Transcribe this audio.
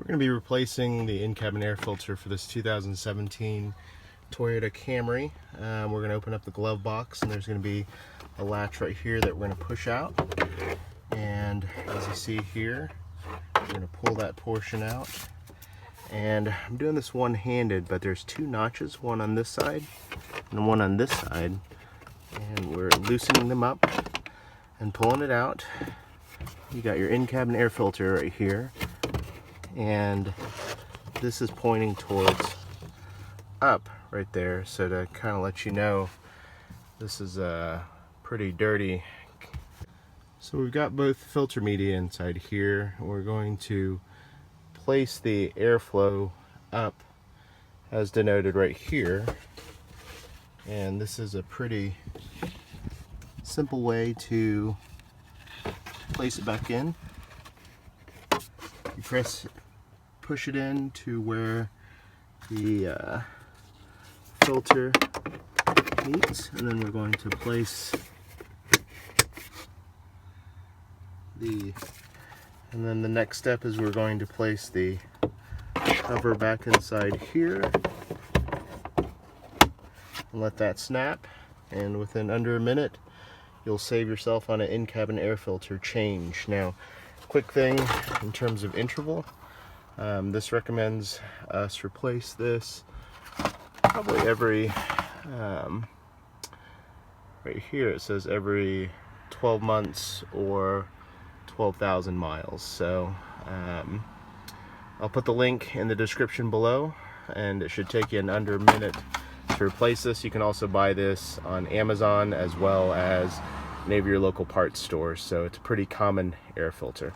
We're going to be replacing the in-cabin air filter for this 2017 Toyota Camry. We're going to open up the glove box, and there's going to be a latch right here that we're going to push out. And as you see here, we're going to pull that portion out. And I'm doing this one-handed, but there's two notches, one on this side and one on this side. And we're loosening them up and pulling it out. You got your in-cabin air filter right here. And this is pointing towards up right there, so to kind of let you know this is pretty dirty. So we've got both filter media inside here. We're going to place the airflow up as denoted right here, and this is a pretty simple way to place it back in. You push it in to where the filter meets, and then we're going to place and then the next step is we're going to place the cover back inside here and let that snap, and within under a minute you'll save yourself on an in-cabin air filter change. Now, quick thing in terms of interval, this recommends us replace this probably every right here it says every 12 months or 12,000 miles. So I'll put the link in the description below, and it should take you in under a minute to replace this. You can also buy this on Amazon as well as any of your local parts stores, so it's a pretty common air filter.